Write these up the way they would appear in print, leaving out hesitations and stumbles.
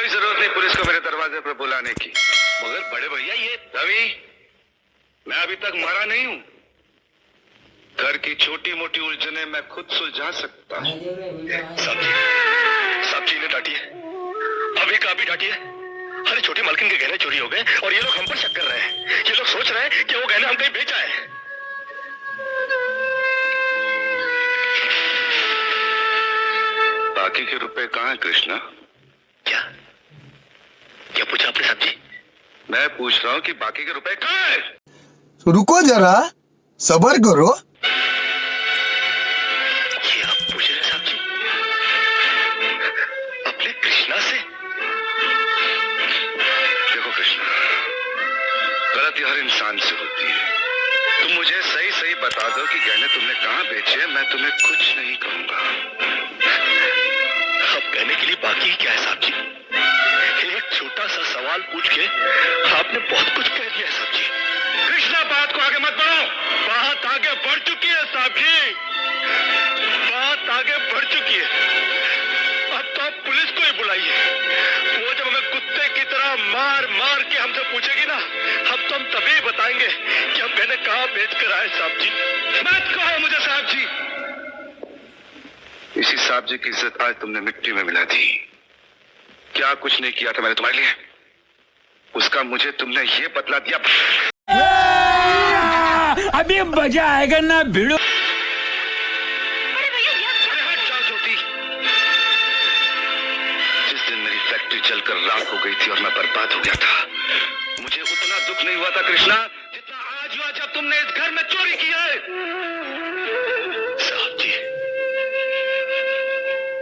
कोई जरूरत नहीं पुलिस को मेरे दरवाजे पर बुलाने की। मगर बड़े भैया ये रवि, मैं अभी तक मरा नहीं हूँ। घर की छोटी मोटी उलझने मैं खुद सुलझा सकता हूँ। सब्जी ने डांटी है, अभी का भी डांटी है। अरे छोटी मालकिन के गहने चोरी हो गए और ये लोग हम पर शक कर रहे हैं। ये लोग सोच रहे हैं कि वो गहने हम कहीं बेचा है। बाकी के रुपए कहाँ हैं कृष्णा? क्या क्या पूछा आपने साहब जी? मैं पूछ रहा हूँ कि बाकी के रुपए कहाँ हैं? रुको जरा, सबर करो। ये आप पूछ रहे साहब जी अपने कृष्णा से? देखो कृष्णा, गलती हर इंसान से होती है। तुम मुझे सही सही बता दो कि गहने तुमने कहाँ बेचे हैं, मैं तुम्हें कुछ नहीं कहूंगा। अब कहने के लिए बाकी ही क्या है साहब जी? एक छोटा सा सवाल पूछ के आपने बहुत कुछ कह दिया साहब जी। कृष्णा, बात को आगे मत बढ़ाओ। बात आगे बढ़ चुकी है साहब जी, बात आगे बढ़ चुकी है। अब तो आप पुलिस को ही बुलाइए। वो जब हमें कुत्ते की तरह मार मार के हमसे पूछेगी ना, अब तो हम तभी बताएंगे कि हम कहने कहाँ बेच कर आए साहब जी। मत कहो मुझे साहब जी। इसी साहब जी की इज्जत आज तुमने मिट्टी में मिला दी। क्या कुछ नहीं किया था मैंने तुम्हारे लिए, उसका मुझे तुमने ये बदला दिया। अभी मजा आएगा ना भिड़ो। जिस दिन मेरी फैक्ट्री जलकर राख हो गई थी और मैं बर्बाद हो गया था, मुझे उतना दुख नहीं हुआ था कृष्णा जितना आज हुआ जब तुमने इस घर में चोरी की है। साहब जी,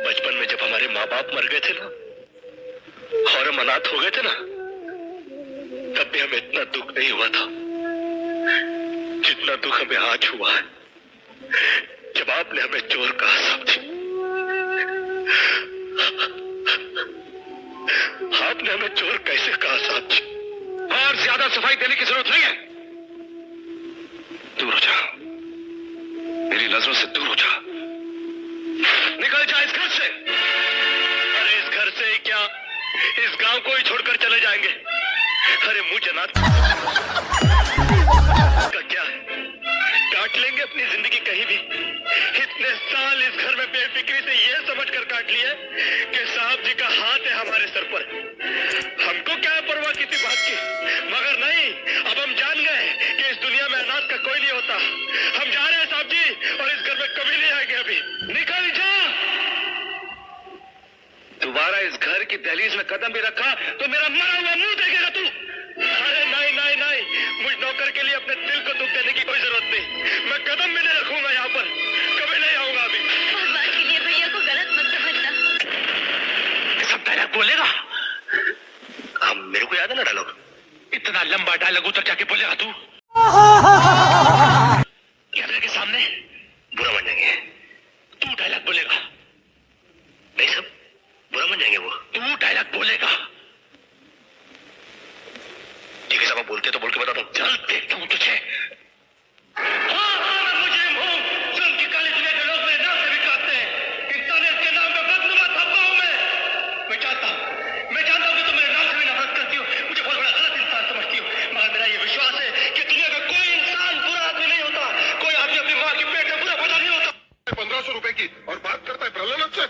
बचपन में जब हमारे माँ बाप मर गए थे ना और हम अनाथ हो गए थे ना, तब भी हमें इतना दुख नहीं हुआ था जितना दुख हमें आज हुआ है जब आपने हमें चोर कहा साहब जी। आपने हमें चोर कैसे कहा साहब जी? और ज्यादा सफाई देने की जरूरत नहीं है। दूर हो जा, मेरी नजरों से दूर हो जा। निकल जा इस घर से। अरे इस घर से ही क्या, इस गांव को ही छोड़कर चले जाएंगे। अरे मुंह जनात का क्या है, काट लेंगे अपनी जिंदगी कहीं भी। इतने साल इस घर में बेफिक्री से ये समझकर काट लिए कि साहब जी का हाथ है हमारे सर पर। हमको क्या परवाह किसी बात की, मगर नहीं, अब हम जान गए कि इस दुनिया में अनाथ का कोई नहीं होता। हम जा रहे हैं साहब जी और इस घर में कभी नहीं आएंगे। अभी निकल जा। दोबारा इस घर की दहलीज में कदम भी रखा तो मेरा मरा हुआ मुंह देखेगा तू। अरे नहीं नहीं नहीं, मुझ नौकर के लिए अपने दिल को दुख देने की कोई जरूरत नहीं। मैं कदम भी नहीं रखूंगा यहाँ पर, कभी नहीं आऊंगा अभी। बाकी लिए भैया को गलत मत समझना। सब डायलॉग बोलेगा? हम मेरे को याद है ना डायलॉग, इतना लंबा डायलॉग उतर जाके बोलेगा तू? कैमरे के सामने बुरा मान जाएंगे। तू डायलॉग बोलेगा? नहीं सब बुरा मान जाएंगे। वो तू डायलॉग बोलेगा? ठीक है साहब, बोलते तो बोल के बताता हूँ। चल देखता हूँ तुझे। और बात करता है प्रहलाद से।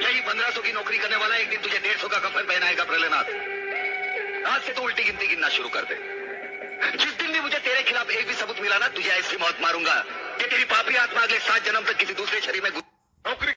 यही 1500 की नौकरी करने वाला एक दिन तुझे 150 का कफन पहनाएगा प्रहलाद। आज से तो उल्टी गिनती गिनना शुरू कर दे। जिस दिन भी मुझे तेरे खिलाफ एक भी सबूत मिला ना, तुझे ऐसी मौत मारूंगा कि तेरी पापी आत्मा अगले 7 जन्म तक किसी दूसरे शरीर में नौकरी